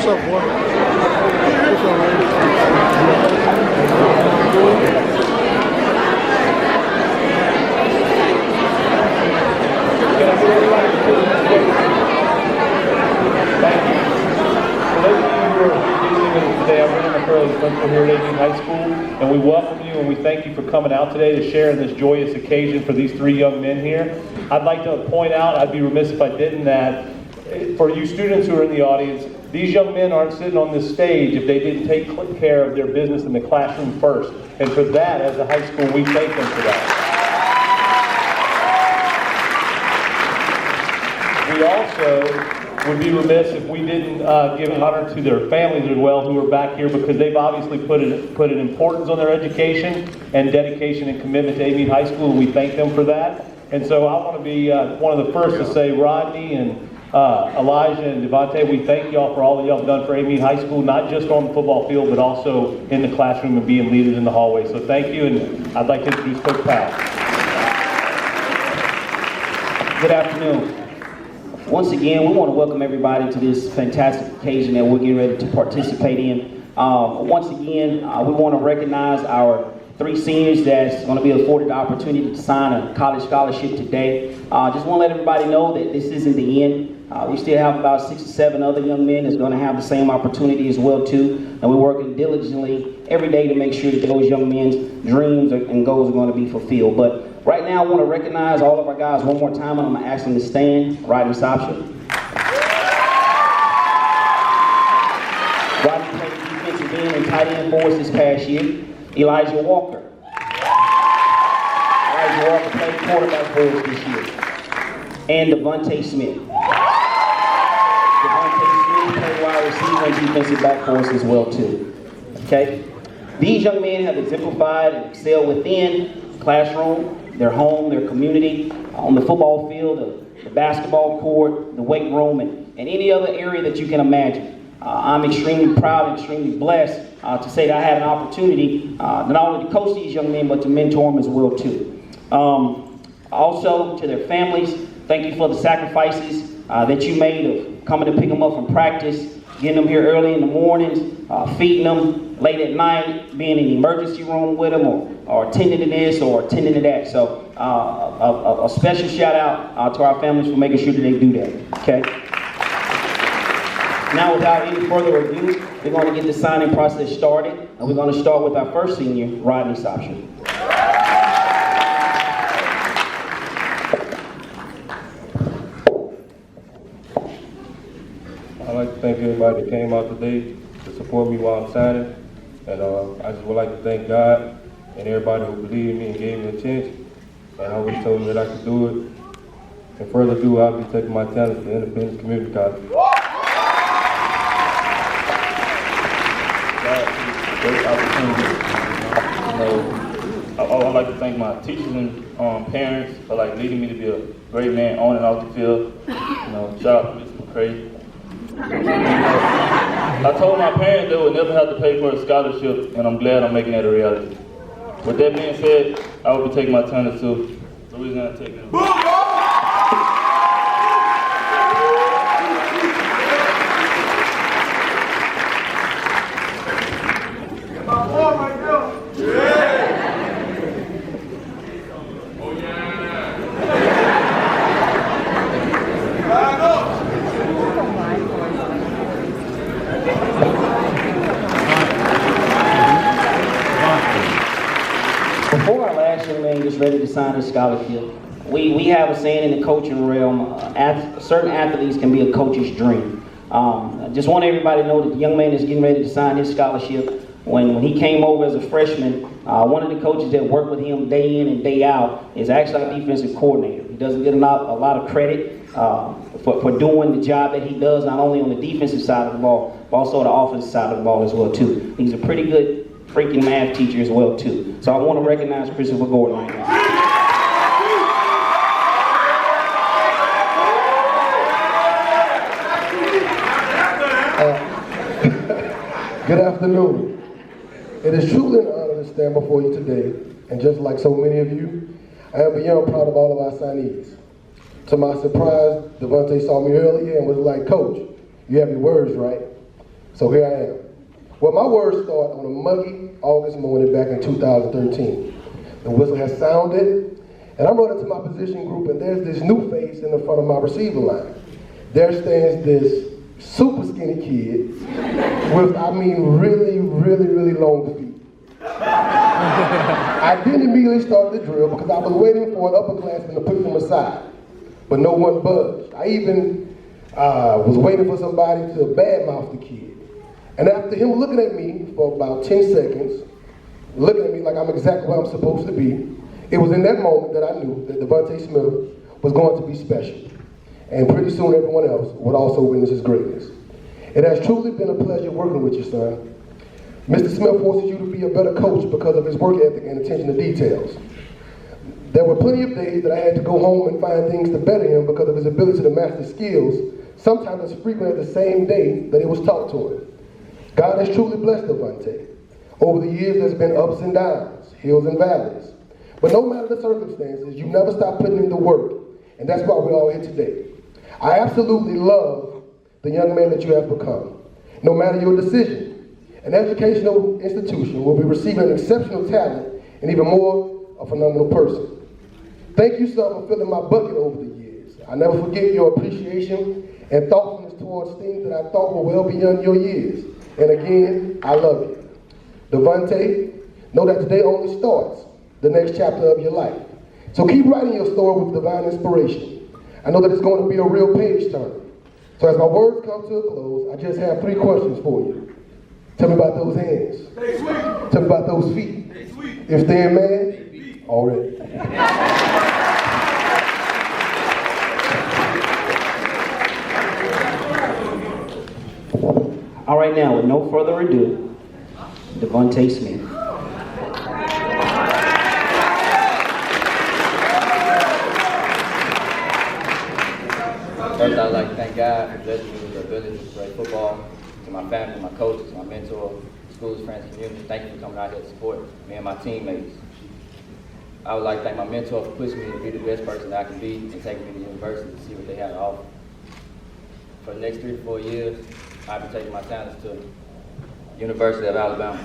What's up, boy? What's up, man? Today, I'm William McCurley, principal here at Amite High School, and we welcome you and we thank you for coming out today to share in this joyous occasion for these three young men here. I'd like to point out, I'd be remiss if I didn't, that for you students who are in the audience, these young men aren't sitting on this stage if they didn't take care of their business in the classroom first. And for that, as a high school, we thank them for that. We also would be remiss if we didn't give honor to their families as well, who are back here, because they've obviously put an importance on their education and dedication and commitment to Amite High School, and we thank them for that. And so I want to be one of the first to say, Rodney and Elijah and DeVonta, we thank y'all for all that y'all have done for Amite High School, not just on the football field, but also in the classroom and being leaders in the hallway. So thank you, and I'd like to introduce Coach Powell. Good afternoon. Once again, we want to welcome everybody to this fantastic occasion that we're getting ready to participate in. Once again, we want to recognize our three seniors that's going to be afforded the opportunity to sign a college scholarship today. Just want to let everybody know that this isn't the end. We still have about 6 or 7 other young men that's going to have the same opportunity as well too. And we're working diligently every day to make sure that those young men's dreams and goals are going to be fulfilled. But right now, I want to recognize all of our guys one more time, and I'm going to ask them to stand. Rodney Sopsher. Rodney played defensive end and tight end for us this past year. Elijah Walker. Elijah Walker played quarterback for us this year. And Devonte Smith. Devonte Smith played wide receiver and defensive back for us as well too. Okay? These young men have exemplified and excelled within the classroom, their home, their community, on the football field, the basketball court, the weight room, and any other area that you can imagine. I'm extremely proud and extremely blessed to say that I had an opportunity not only to coach these young men, but to mentor them as well too. Also, to their families, thank you for the sacrifices that you made of coming to pick them up from practice, getting them here early in the mornings, feeding them late at night, being in the emergency room with them, or attending to this or attending to that. So a special shout out to our families for making sure that they do that, okay? Now, without any further ado, we're going to get the signing process started, and we're going to start with our first senior, Rodney Sopsher. I'd like to thank everybody that came out today to support me while I'm signing. And I just would like to thank God and everybody who believed in me and gave me a chance and always told me that I could do it. And further ado, I'll be taking my talents to Independence Community College. Great opportunity. I'd like to thank my teachers and parents for leading me to be a great man on and off the field. Shout out to Mr. McCray. I told my parents they would never have to pay for a scholarship, and I'm glad I'm making that a reality. With that being said, I will be taking my talents to Louisiana Tech. Before our last young man gets ready to sign his scholarship, we have a saying in the coaching realm, certain athletes can be a coach's dream. I just want everybody to know that the young man is getting ready to sign his scholarship. When he came over as a freshman, one of the coaches that worked with him day in and day out is actually our defensive coordinator. He doesn't get a lot of credit for doing the job that he does, not only on the defensive side of the ball, but also the offensive side of the ball as well too. He's a pretty good freaking math teacher as well too. So I want to recognize Christopher Gordon right now. Good afternoon. It is truly an honor to stand before you today, and just like so many of you, I am beyond proud of all of our signees. To my surprise, Devonta saw me earlier and was like, "Coach, you have your words right." So here I am. Well, my words start on a muggy August morning back in 2013. The whistle has sounded, and I'm running to my position group, and there's this new face in the front of my receiver line. There stands this super skinny kid with, really, really, really long feet. I didn't immediately start the drill because I was waiting for an upperclassman to put them aside, but no one budged. I even was waiting for somebody to badmouth the kid. And after him looking at me for about 10 seconds, looking at me like I'm exactly where I'm supposed to be, it was in that moment that I knew that Devonte Smith was going to be special. And pretty soon everyone else would also witness his greatness. It has truly been a pleasure working with you, son. Mr. Smith forces you to be a better coach because of his work ethic and attention to details. There were plenty of days that I had to go home and find things to better him because of his ability to master skills, sometimes as frequent as the same day that it was taught to him. God has truly blessed Devonte. Over the years, there's been ups and downs, hills and valleys. But no matter the circumstances, you never stop putting in the work, and that's why we're all here today. I absolutely love the young man that you have become. No matter your decision, an educational institution will be receiving an exceptional talent and even more, a phenomenal person. Thank you, son, for filling my bucket over the years. I never forget your appreciation and thoughtfulness towards things that I thought were well beyond your years. And again, I love you. Devonte, know that today only starts the next chapter of your life. So keep writing your story with divine inspiration. I know that it's going to be a real page turner. So as my words come to a close, I just have 3 questions for you. Tell me about those hands. Tell me about those feet. If they're man, already. All right, now, with no further ado, Devonte Smith. First, I'd like to thank God for blessing me with the ability to play football. To my family, my coaches, my mentor, schools, friends, community, thank you for coming out here to support me and my teammates. I would like to thank my mentor for pushing me to be the best person that I can be and taking me to university to see what they have to offer. For the next 3 to 4 years, I'll be taking my talents to University of Alabama.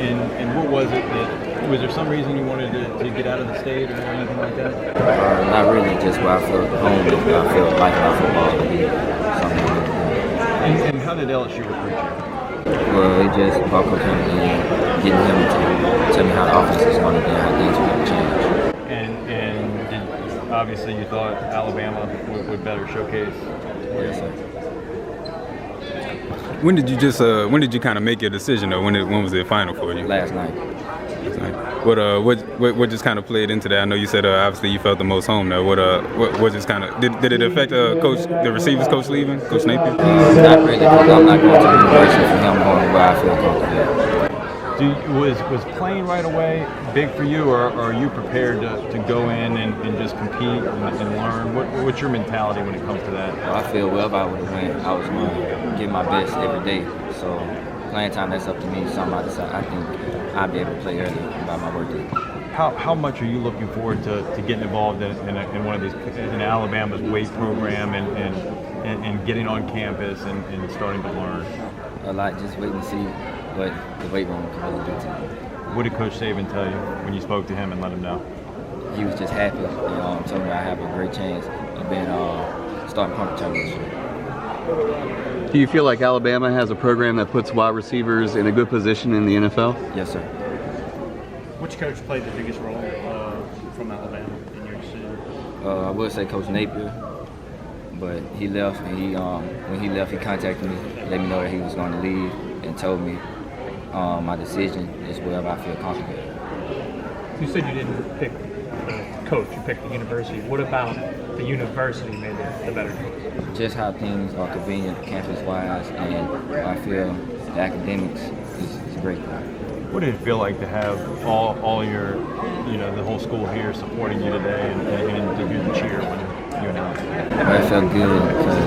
And what was it that, was there some reason you wanted to get out of the state or anything like that? Not really, just where I felt home and where I felt like my football to be something. And how did LSU recruit you? Well, it just Paul Coach and getting him to tell me how the offense is going to be and how things are going to change. And obviously you thought Alabama would better showcase. Yes, sir. When did you kind of make your decision though? When was it final for you? Last night. What just kind of played into that? I know you said obviously you felt the most home though. What just kind of did it affect the receivers coach leaving, Coach Napier? Not really, because I'm not going to the university for him going where I feel comfortable. Was playing right away big for you, or are you prepared to go in and just compete and learn? What's your mentality when it comes to that? Well, I feel well if I would have went. I was going to give my best every day. So playing time, that's up to me. Something I decide. I think I'll be able to play early by my work day. How much are you looking forward to getting involved in one of these, in Alabama's weight program and getting on campus and starting to learn? A lot, just waiting to see what the weight room can really do to me. What did Coach Saban tell you when you spoke to him and let him know? He was just happy, told me I have a great chance of being starting punt return this year. Do you feel like Alabama has a program that puts wide receivers in a good position in the NFL? Yes, sir. Which coach played the biggest role from Alabama in your decision? I would say Coach Napier, but he left, and when he left, he contacted me, let me know that he was going to leave, and told me my decision is wherever I feel comfortable. You said you didn't pick the coach, you picked the university. What about the university made the better choice? Just how things are convenient campus-wise, and I feel the academics is great. What did it feel like to have all your, the whole school here supporting you today and to hear the cheer when you announced it? Well, it felt good because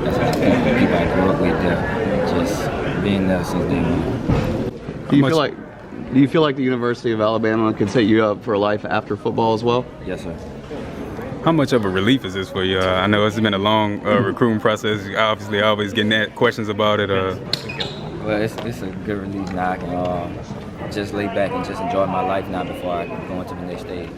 that's the people I grew up with there, just being there since day one. Do you feel like the University of Alabama can set you up for life after football as well? Yes, sir. How much of a relief is this for you? I know it's been a long recruiting process. Obviously, always getting questions about it. Well, it's a good relief now. I can just lay back and just enjoy my life now before I go into the next stage.